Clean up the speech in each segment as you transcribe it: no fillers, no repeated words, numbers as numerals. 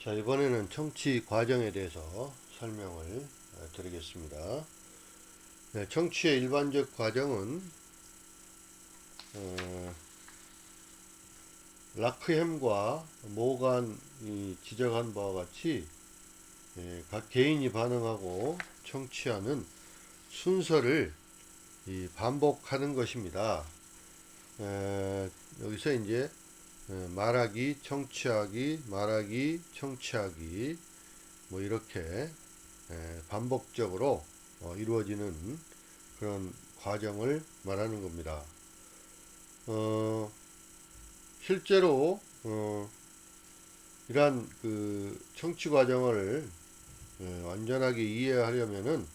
자, 이번에는 청취 과정에 대해서 설명을 드리겠습니다. 네, 청취의 일반적 과정은 라크햄과 모간이 지적한 바와 같이 각 개인이 반응하고 청취하는 순서를 반복하는 것입니다. 여기서 이제 말하기, 청취하기, 말하기, 청취하기, 뭐 이렇게 반복적으로 이루어지는 그런 과정을 말하는 겁니다. 실제로 이러한 그 청취 과정을 완전하게 이해하려면은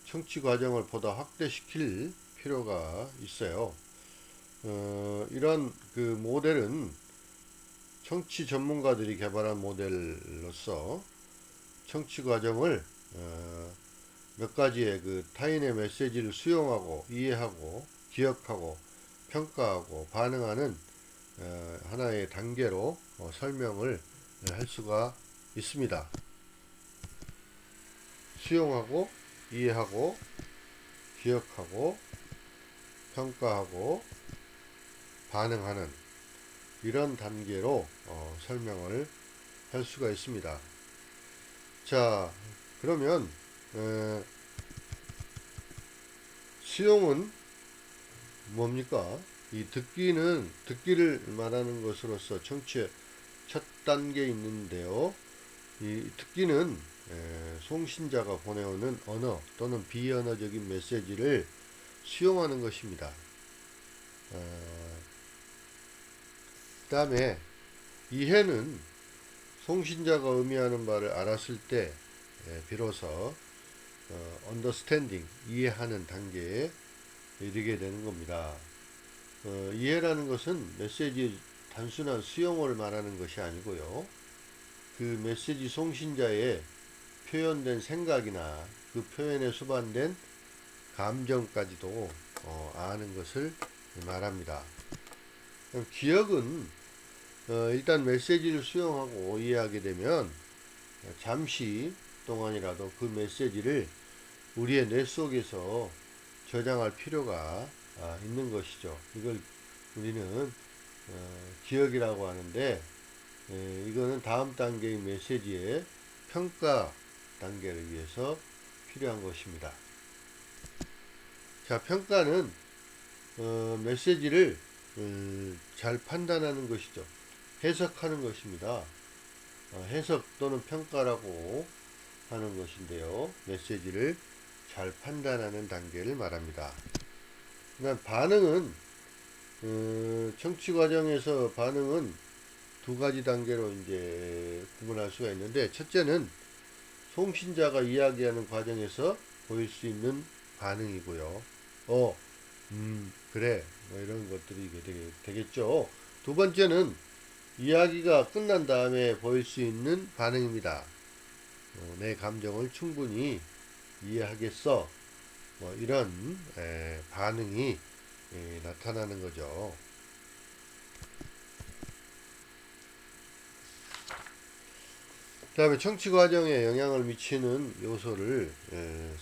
청취 과정을 보다 확대시킬 필요가 있어요. 이런 그 모델은 청취 전문가들이 개발한 모델로서 청취 과정을 몇 가지의 그 타인의 메시지를 수용하고 이해하고 기억하고 평가하고 반응하는 하나의 단계로 설명을 할 수가 있습니다. 수용하고 이해하고 기억하고 평가하고 반응하는 이런 단계로 설명을 할 수가 있습니다. 자, 그러면 수용은 뭡니까? 이 듣기를 말하는 것으로서 청취의 첫 단계에 있는데요. 이 듣기는 송신자가 보내오는 언어 또는 비언어적인 메시지를 수용하는 것입니다. 그 다음에 이해는 송신자가 의미하는 바를 알았을 때 비로소 understanding, 이해하는 단계에 이르게 되는 겁니다. 이해라는 것은 메시지의 단순한 수용을 말하는 것이 아니고요. 그 메시지 송신자의 표현된 생각이나 그 표현에 수반된 감정까지도 아는 것을 말합니다. 기억은 일단 메시지를 수용하고 이해하게 되면 잠시 동안이라도 그 메시지를 우리의 뇌 속에서 저장할 필요가 있는 것이죠. 이걸 우리는 기억이라고 하는데 이거는 다음 단계의 메시지의 평가 단계를 위해서 필요한 것입니다. 자, 평가는 메시지를 잘 판단하는 것이죠. 해석하는 것입니다. 해석 또는 평가라고 하는 것인데요. 메시지를 잘 판단하는 단계를 말합니다. 그다음 반응은 청취 과정에서 반응은 두 가지 단계로 이제 구분할 수가 있는데, 첫째는 송신자가 이야기하는 과정에서 보일 수 있는 반응이고요. 그래, 뭐 이런 것들이 되겠죠. 두 번째는 이야기가 끝난 다음에 보일 수 있는 반응입니다. 내 감정을 충분히 이해하겠어. 뭐 이런 반응이 나타나는 거죠. 그 다음에 청취 과정에 영향을 미치는 요소를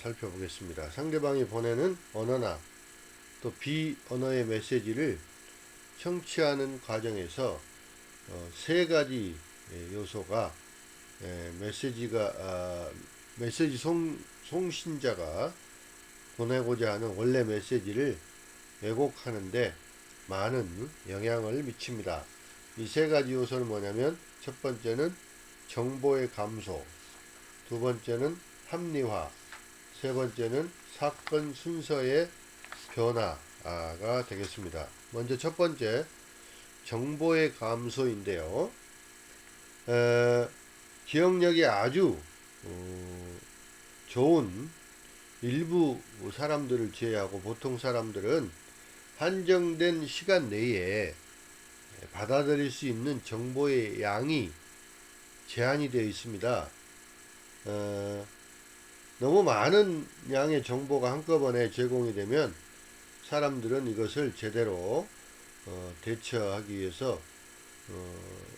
살펴보겠습니다. 상대방이 보내는 언어나 또 비언어의 메시지를 청취하는 과정에서 세 가지 요소가 메시지 송신자가 보내고자 하는 원래 메시지를 왜곡하는데 많은 영향을 미칩니다. 이 세 가지 요소는 뭐냐면, 첫 번째는 정보의 감소, 두 번째는 합리화, 세 번째는 사건 순서의 변화가 되겠습니다. 먼저 첫 번째, 정보의 감소인데요. 기억력이 아주 좋은 일부 사람들을 제외하고 보통 사람들은 한정된 시간 내에 받아들일 수 있는 정보의 양이 제한이 되어 있습니다. 너무 많은 양의 정보가 한꺼번에 제공이 되면 사람들은 이것을 제대로 대처하기 위해서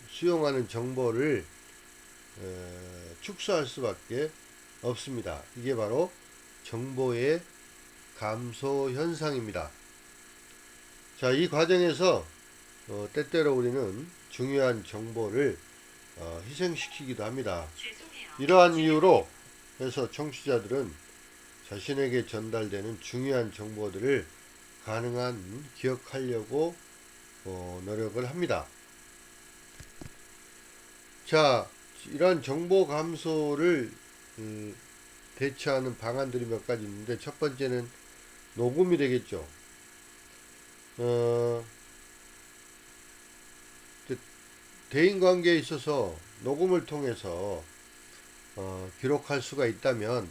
수용하는 정보를 축소할 수밖에 없습니다. 이게 바로 정보의 감소 현상입니다. 자, 이 과정에서 때때로 우리는 중요한 정보를 희생시키기도 합니다. 이러한 이유로 해서 청취자들은 자신에게 전달되는 중요한 정보들을 가능한 기억하려고 노력을 합니다. 자, 이러한 정보 감소를 대처하는 방안들이 몇 가지 있는데, 첫 번째는 녹음이 되겠죠. 대인관계에 있어서 녹음을 통해서 기록할 수가 있다면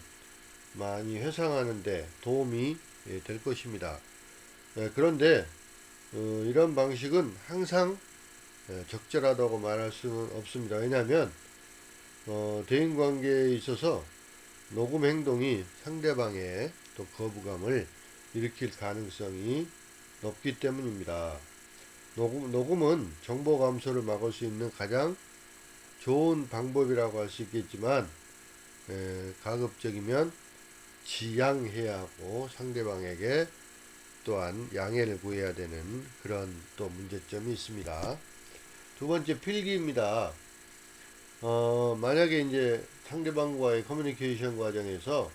많이 회상하는데 도움이 될 것입니다. 그런데 이런 방식은 항상 적절하다고 말할 수는 없습니다. 왜냐하면 대인관계에 있어서 녹음 행동이 상대방의 또 거부감을 일으킬 가능성이 높기 때문입니다. 녹음은 정보 감소를 막을 수 있는 가장 좋은 방법이라고 할 수 있겠지만, 가급적이면 지양해야 하고 상대방에게 또한 양해를 구해야 되는 그런 또 문제점이 있습니다. 두 번째, 필기입니다. 만약에 이제 상대방과의 커뮤니케이션 과정에서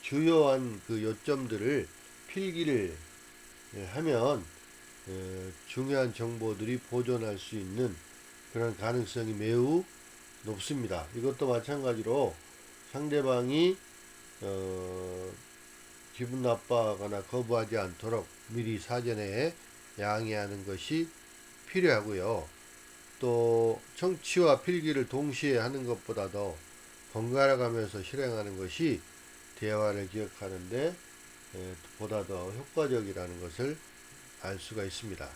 주요한 그 요점들을 필기를 하면 중요한 정보들이 보존할 수 있는 그런 가능성이 매우 높습니다. 이것도 마찬가지로 상대방이 기분 나빠하거나 거부하지 않도록 미리 사전에 양해하는 것이 필요하고요. 또 청취와 필기를 동시에 하는 것보다도 번갈아 가면서 실행하는 것이 대화를 기억하는데 보다 더 효과적이라는 것을 알 수가 있습니다.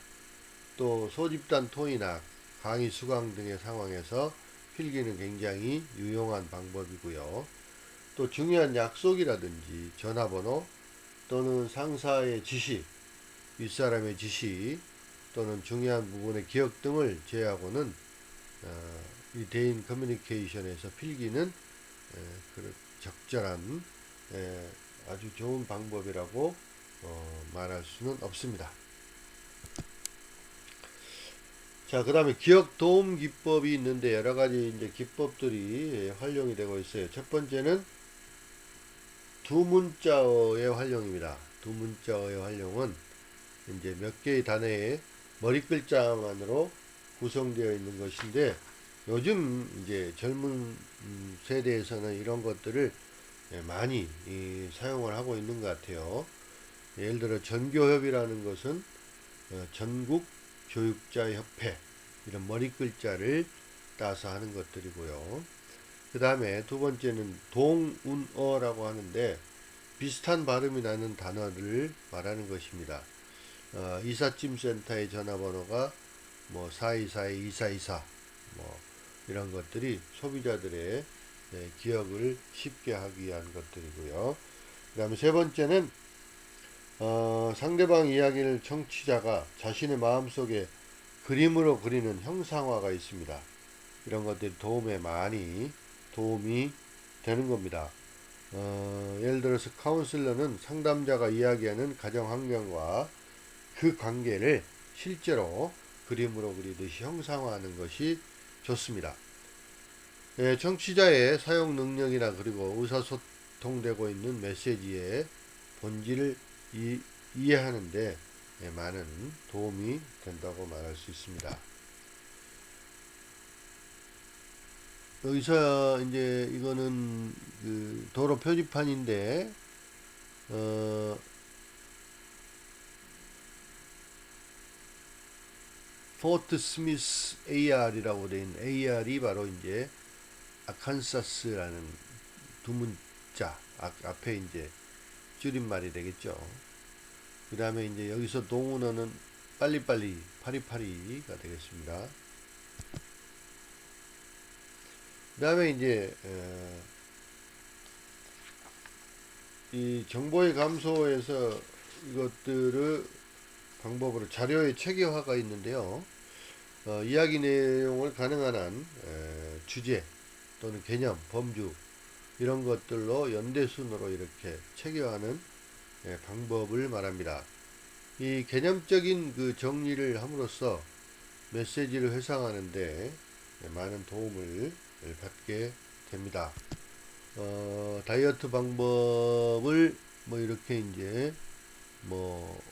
또 소집단 토의나 강의 수강 등의 상황에서 필기는 굉장히 유용한 방법이고요. 또 중요한 약속이라든지 전화번호 또는 상사의 지시, 윗사람의 지시 또는 중요한 부분의 기억 등을 제외하고는 이 대인 커뮤니케이션에서 필기는 적절한 아주 좋은 방법이라고 말할 수는 없습니다. 자, 그 다음에 기억 도움 기법이 있는데 여러 가지 이제 기법들이 활용이 되고 있어요. 첫 번째는 두문자어의 활용입니다. 두문자어의 활용은 이제 몇 개의 단어의 머리 글자만으로 구성되어 있는 것인데, 요즘 이제 젊은 세대에서는 이런 것들을 많이 사용을 하고 있는 것 같아요. 예를 들어 전교협이라는 것은 전국 교육자협회, 이런 머리 글자를 따서 하는 것들이고요. 그 다음에 두 번째는 동운어라고 하는데 비슷한 발음이 나는 단어를 말하는 것입니다. 이삿짐센터의 전화번호가 뭐 4242-2424 뭐 이런 것들이 소비자들의 기억을 쉽게 하기 위한 것들이고요. 그 다음에 세 번째는 상대방 이야기를 청취자가 자신의 마음속에 그림으로 그리는 형상화가 있습니다. 이런 것들이 많이 도움이 되는 겁니다. 예를 들어서 카운슬러는 상담자가 이야기하는 가정 환경과 그 관계를 실제로 그림으로 그리듯이 형상화하는 것이 좋습니다. 청취자의 사용 능력이나 그리고 의사소통되고 있는 메시지의 본질을 이해하는데 많은 도움이 된다고 말할 수 있습니다. 여기서 이제 이거는 그 도로 표지판인데 포트 스미스 AR이라고 되어 있는 AR이 바로 이제 아칸사스라는 두 문자 앞에 이제 줄임말이 되겠죠. 그 다음에 이제 여기서 동운어는 빨리빨리 파리파리가 되겠습니다. 그 다음에 이제 이 정보의 감소에서 이것들을 방법으로 자료의 체계화가 있는데요. 이야기 내용을 가능한 한 주제 또는 개념, 범주 이런 것들로 연대순으로 이렇게 체계화하는 방법을 말합니다. 이 개념적인 그 정리를 함으로써 메시지를 회상하는데 많은 도움을 받게 됩니다. 다이어트 방법을 뭐 이렇게 이제 뭐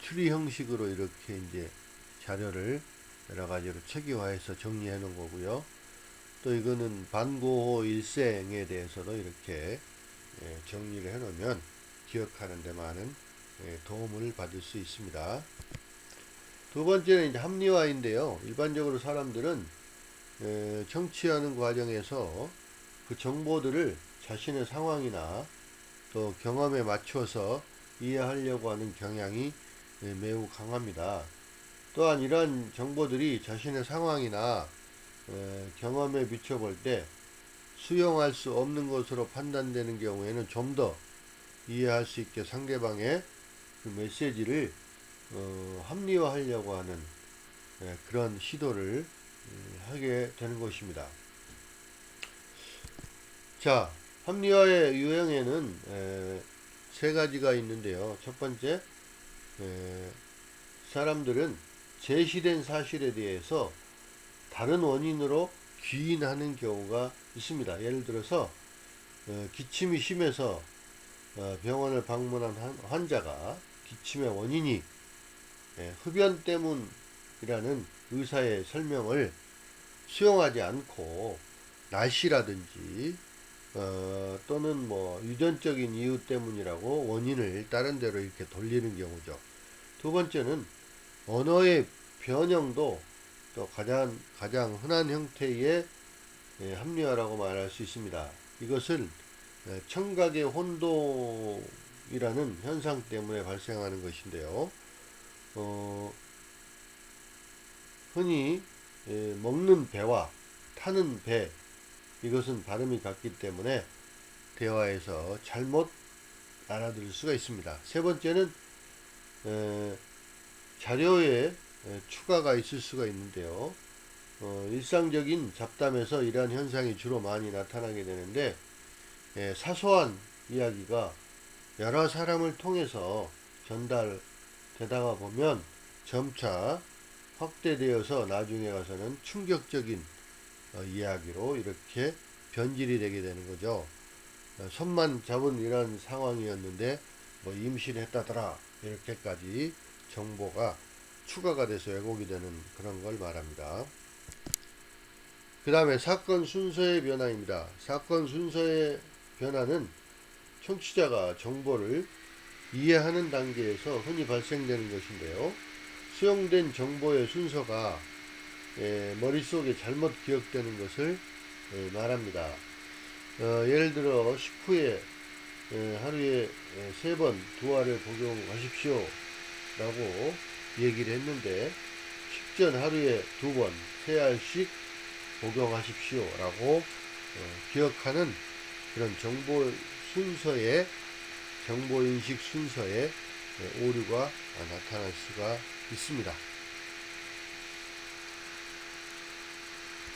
추리 형식으로 이렇게 이제 자료를 여러 가지로 체계화해서 정리해 놓은 거고요. 또 이거는 반고호 일생에 대해서도 이렇게 정리를 해 놓으면 기억하는 데 많은 도움을 받을 수 있습니다. 두 번째는 이제 합리화인데요. 일반적으로 사람들은 청취하는 과정에서 그 정보들을 자신의 상황이나 또 경험에 맞춰서 이해하려고 하는 경향이 매우 강합니다. 또한 이러한 정보들이 자신의 상황이나 경험에 비춰볼 때 수용할 수 없는 것으로 판단되는 경우에는 좀 더 이해할 수 있게 상대방의 그 메시지를 합리화하려고 하는 그런 시도를 하게 되는 것입니다. 자, 합리화의 유형에는 세 가지가 있는데요. 첫 번째, 사람들은 제시된 사실에 대해서 다른 원인으로 귀인하는 경우가 있습니다. 예를 들어서 기침이 심해서 병원을 방문한 환자가 기침의 원인이 흡연 때문이라는 의사의 설명을 수용하지 않고 날씨라든지 또는 뭐 유전적인 이유 때문이라고 원인을 다른 데로 이렇게 돌리는 경우죠. 두 번째는 언어의 변형도 또 가장 흔한 형태의 합리화라고 말할 수 있습니다. 이것은 청각의 혼동이라는 현상 때문에 발생하는 것인데요. 흔히 먹는 배와 타는 배, 이것은 발음이 같기 때문에 대화에서 잘못 알아들을 수가 있습니다. 세 번째는 자료에 추가가 있을 수가 있는데요. 일상적인 잡담에서 이러한 현상이 주로 많이 나타나게 되는데 사소한 이야기가 여러 사람을 통해서 전달되다가 보면 점차 확대되어서 나중에 가서는 충격적인 이야기로 이렇게 변질이 되게 되는 거죠. 손만 잡은 이런 상황이었는데 뭐 임신했다더라 이렇게까지 정보가 추가가 돼서 왜곡이 되는 그런 걸 말합니다. 그 다음에 사건 순서의 변화입니다. 사건 순서의 변화는 청취자가 정보를 이해하는 단계에서 흔히 발생되는 것인데요. 수용된 정보의 순서가 머릿속에 잘못 기억되는 것을 말합니다. 예를 들어 식후에 하루에 3번 두 알을 복용하십시오 라고 얘기를 했는데 식전 하루에 2번 3알씩 복용하십시오 라고 기억하는 그런 정보인식 순서에 오류가 나타날 수가 있습니다.